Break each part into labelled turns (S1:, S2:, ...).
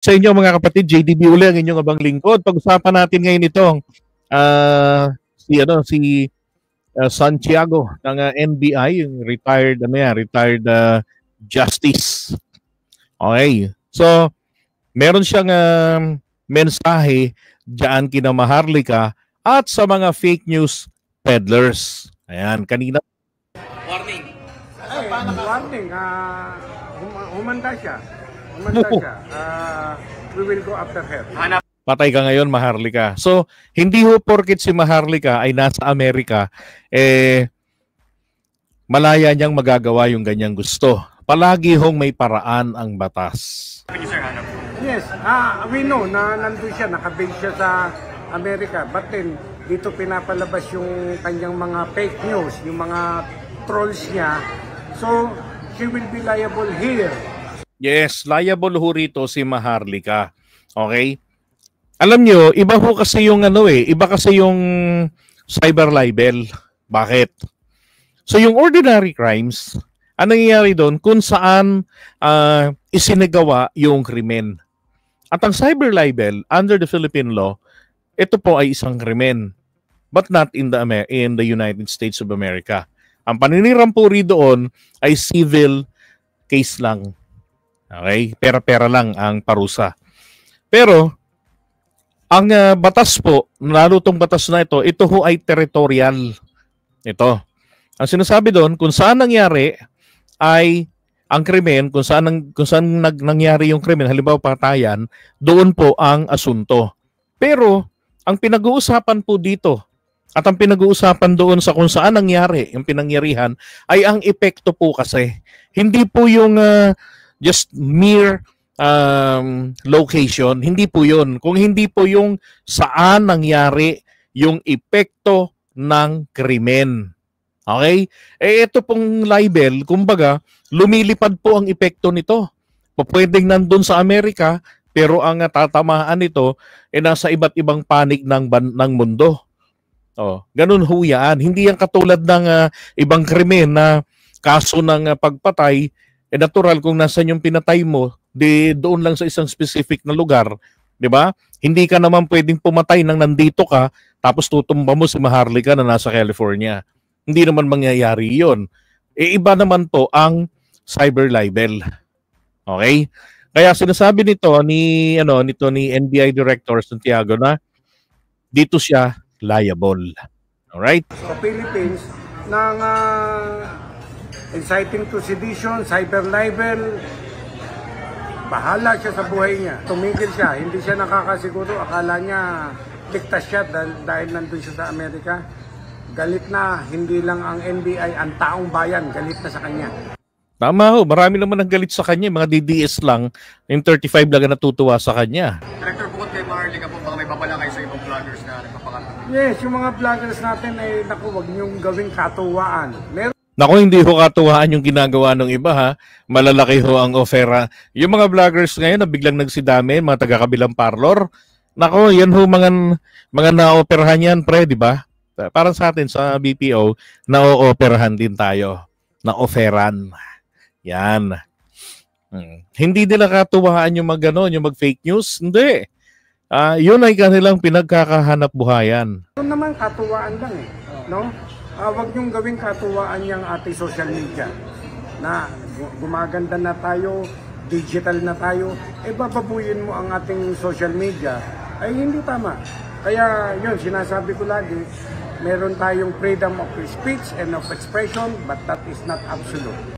S1: Sa inyo mga kapatid, JDB uli ang inyong abang lingkod. Pag-usapan natin ngayon itong si Santiago ng NBI, yung retired justice. Okay. So, meron siyang mensahe diyan kina Maharlika at sa mga fake news peddlers. Ayan, kanina.
S2: Warning.
S3: Warning. Humanda siya. We will go after her.
S1: Patay ka ngayon, Maharlika. So, hindi ho porket si Maharlika ay nasa Amerika, malaya niyang magagawa yung ganyang gusto. Palagi hong may paraan ang batas.
S3: Yes, we know na nandun siya, nakabase siya sa Amerika. But then, dito pinapalabas yung kanyang mga fake news, yung mga trolls niya. So, she will be liable here.
S1: Yes, liable ho rito si Maharlika. Okay? Alam nyo, iba ho kasi yung iba kasi yung cyber libel. Bakit? So yung ordinary crimes, anong nangyayari doon kung saan isinagawa yung krimen. At ang cyber libel, under the Philippine law, ito po ay isang krimen. But not in the United States of America. Ang paninirampuri doon ay civil case lang. Okay? Pera-pera lang ang parusa. Pero, ang batas po, lalo itong batas na ito ho ay territorial. Ito. Ang sinasabi doon, kung saan nangyari ay ang krimen, kung saan nangyari yung krimen, halimbawa patayan, doon po ang asunto. Pero, ang pinag-uusapan po dito, at ang pinag-uusapan doon sa kung saan nangyari, yung pinangyarihan, ay ang epekto po kasi. Hindi po yung just mere location, hindi po yun. Kung hindi po yung saan nangyari yung epekto ng krimen. Okay? Ito pong libel, kumbaga, lumilipad po ang epekto nito. Pwedeng nandun sa Amerika, pero ang tatamaan nito nasa iba't ibang panig ng mundo. Ganun ho yan. Hindi yan katulad ng ibang krimen na kaso ng pagpatay, natural kung nasan yung pinatay mo, doon lang sa isang specific na lugar, di ba? Hindi ka naman pwedeng pumatay nang nandito ka, tapos tutumba mo si Maharlika na nasa California. Hindi naman mangyayari yun. Iba naman po ang cyber libel. Okay? Kaya sinasabi nito ni NBI Director Santiago na dito siya liable. Alright?
S3: Sa Philippines, ng inciting to sedition, cyber libel, bahala siya sa buhay niya. Tumigil siya, hindi siya nakakasiguro. Akala niya ligtas siya dahil nandun siya sa Amerika. Galit na, hindi lang ang NBI, ang taong bayan, galit na sa kanya.
S1: Tama ho, marami naman ang galit sa kanya. Mga DDS lang, yung 35 lang ang natutuwa sa kanya.
S2: Director, bukod kay Maharlika po, baka may papala kayo sa ibang vloggers na nagpapakanto.
S3: Yes, yung mga vloggers natin ay, naku, wag niyong gawing katuwaan.
S1: Naku, hindi ho katuwaan yung ginagawa ng iba ha. Malalaki ho ang ofera. Yung mga vloggers ngayon na biglang nagsidami, mga taga-kabilang parlor. Naku, yan ho mga na-operahan yan, pre, di ba? Parang sa atin sa BPO, na-operahan din tayo. Na-oferan. Yan. Hindi nila katuwaan yung yung mag-fake news. Hindi. Yun ay kanilang pinagkakahanap buhayan.
S3: Ito naman katuwaan lang no? Wag niyong gawing katuwaan yung ating social media na gumaganda na tayo, digital na tayo, bababuyin mo ang ating social media, ay hindi tama. Kaya yun, sinasabi ko lagi, meron tayong freedom of speech and of expression, but that is not absolute.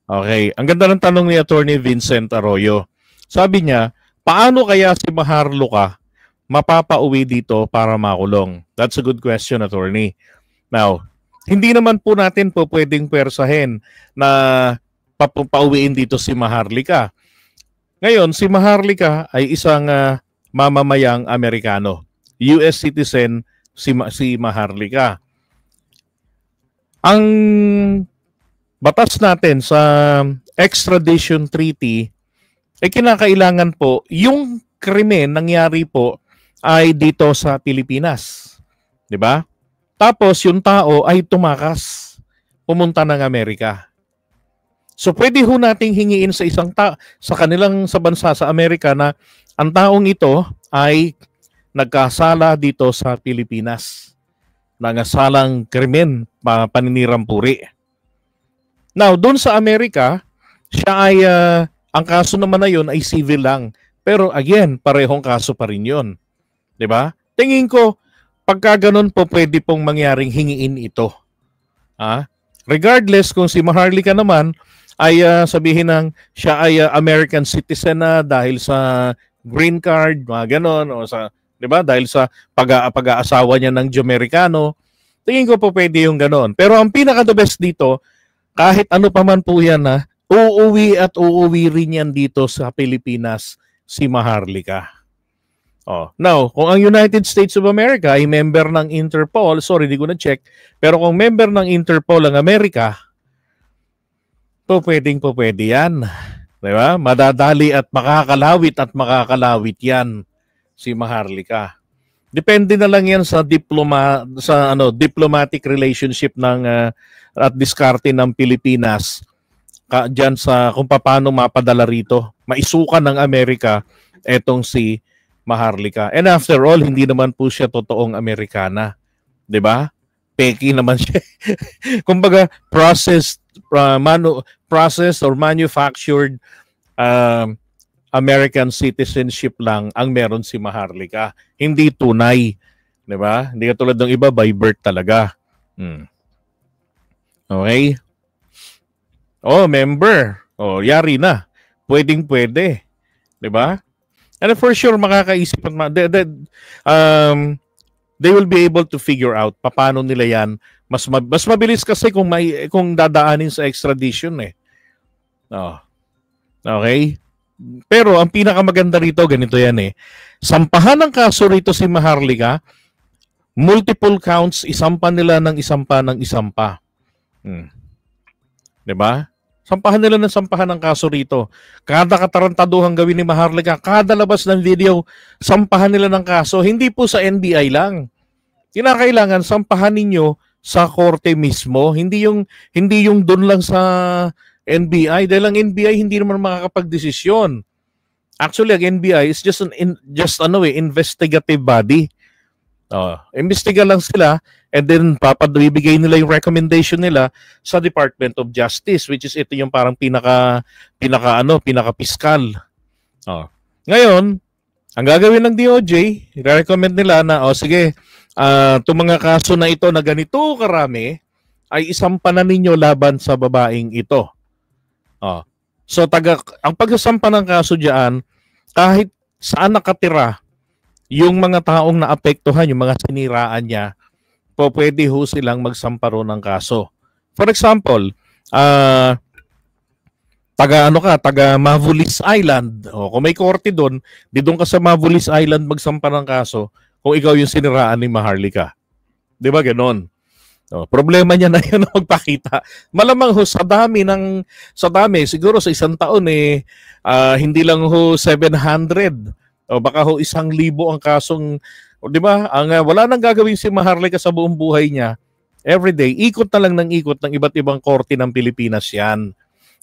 S1: Okay, ang ganda ng tanong ni Attorney Vincent Arroyo. Sabi niya, paano kaya si Maharlika mapapauwi dito para makulong? That's a good question, Attorney. Now, hindi naman po natin po pwedeng pwersahin na pauwiin dito si Maharlika. Ngayon, si Maharlika ay isang mamamayang Amerikano. US citizen si Maharlika. Ang batas natin sa extradition treaty ay kinakailangan po yung krimen nangyari po ay dito sa Pilipinas. 'Di ba? Tapos yung tao ay tumakas, pumunta ng Amerika. So pwede ho nating hingiin sa sa kanilang sa bansa sa Amerika na ang taong ito ay nagkasala dito sa Pilipinas. Nangasalang krimen, paninirampuri. Now, doon sa Amerika, siya ay ang kaso naman na yun ay civil lang. Pero again, parehong kaso pa rin yun. 'Di ba? Tingin ko pagka ganun po pwede pong mangyaring hingiin ito. Regardless kung si Maharlika naman ay sabihin ng siya ay American citizen na dahil sa green card, mga ganon, o sa, 'di ba? Dahil sa pag-aasawa niya ng Jomericano. Tingin ko po pwede yung ganon. Pero ang pinaka-the best dito, kahit ano pa man po yan uuwi at uuwi rin yan dito sa Pilipinas si Maharlika. Now, kung ang United States of America ay member ng Interpol, sorry, di ko na-check, pero kung member ng Interpol ang Amerika, pwede yan. Diba? Madadali at makakalawit yan si Maharlika. Depende na lang yan sa diplomatic relationship ng at diskarte ng Pilipinas diyan sa kung paano mapadala rito. Maisukan ng Amerika etong si Maharlika. And after all, hindi naman po siya totoong Amerikana. 'Di ba? Peki naman siya. Kumbaga, processed or manufactured American citizenship lang ang meron si Maharlika. Hindi tunay. 'Di ba? Hindi katulad ng iba, by birth talaga. Okay? Member. Yari na. Pwedeng-pwede. 'Di ba? And for sure, makakaisip at they will be able to figure out paano nila yan. Mas mabilis kasi kung dadaanin sa extradition eh. Okay? Pero ang pinakamaganda rito, ganito yan eh. Sampahan ng kaso rito si Maharlika, multiple counts, isampa nila ng isampa. 'Di ba? Sampahan nila ng kaso rito. Kada katarantaduhang gawin ni Maharlika, kada labas ng video, sampahan nila ng kaso. Hindi po sa NBI lang. Kinakailangan sampahan ninyo sa korte mismo. Hindi yung doon lang sa NBI. Dahil ang NBI hindi naman makakapagdesisyon. Actually, ang NBI is just investigative body. Imbestiga lang sila and then bibigay nila yung recommendation nila sa Department of Justice, which is ito yung parang pinaka-piskal. Ngayon, ang gagawin ng DOJ, i-recommend nila na sige, itong mga kaso na ito na ganito karami ay isampa na ninyo laban sa babaeng ito. So ang pagsasampa ng kaso diyan, kahit saan nakatira yung mga taong naapektuhan, yung mga siniraan niya, pwede ho silang magsampa ro ng kaso. For example, taga Mavulis Island. Kung may korte doon, doon ka sa Mavulis Island magsampa ng kaso kung ikaw yung siniraan ni Maharlika. 'Di ba ganoon? Problema niya na yun na magpakita. Malamang ho sa dami siguro sa isang taon hindi lang ho 700 o baka ho 1,000 ang kasong, 'di ba? Wala nang gagawin si Maharlika sa buong buhay niya. Everyday, ikot na lang ng ikot ng iba't ibang korte ng Pilipinas yan.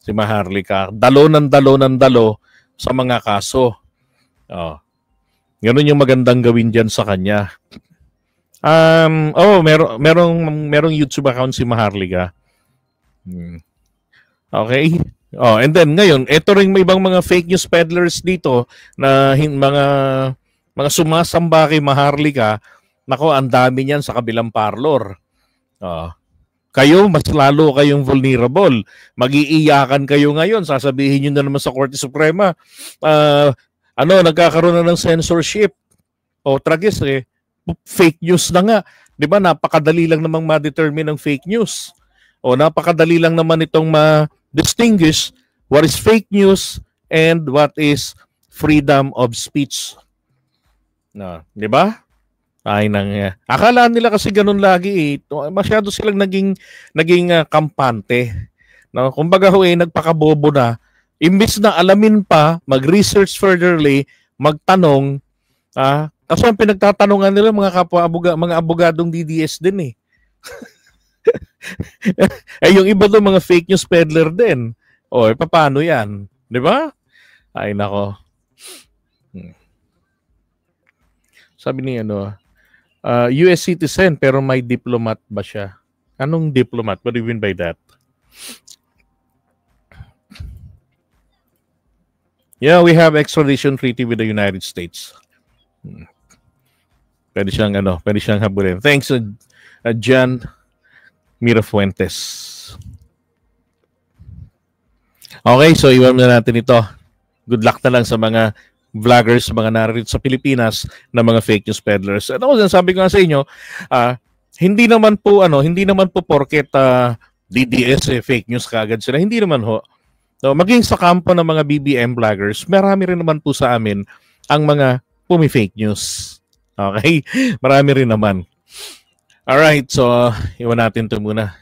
S1: Si Maharlika, dalo sa mga kaso. Ganun yung magandang gawin diyan sa kanya. Merong YouTube account si Maharlika. Okay? And then ngayon, ito ring may ibang mga fake news peddlers dito na mga sumasamba kay Maharlika. Nako, ang dami niyan sa kabilang parlor. Kayo, mas lalo kayong vulnerable. Mag-iiyakan kayo ngayon. Sasabihin niyo na naman sa Korte Suprema, nagkakaroon na ng censorship. Tragis fake news na nga. 'Di ba? Napakadali lang namang ma-determine ng fake news. Napakadali lang naman itong distinguish what is fake news and what is freedom of speech. 'Di ba? Akala nila kasi ganun lagi masyado silang naging kampante. Kumbaga nagpakabobo na. Imbis na alamin pa, mag-research furtherly, magtanong, kasi ang pinagtatanungan nila mga abogadong DDS din yung iba doon mga fake news peddler din. O, paano yan? Di ba? Ay, nako. Sabi ni US citizen pero may diplomat ba siya? Anong diplomat? What do you mean by that? Yeah, we have extradition treaty with the United States. Pwede siyang habulin. Thanks, John Mirafuentes. Okay, so iwan na natin ito. Good luck na lang sa mga vloggers, mga narito sa Pilipinas na mga fake news peddlers. Ano ko sabi ko nga sa inyo, hindi naman po porket DDS fake news kaagad sila. Hindi naman ho. So, maging sa kampo ng mga BBM vloggers, marami rin naman po sa amin ang mga pumi-fake news. Okay? Marami rin naman. Alright, so iwan natin ito muna.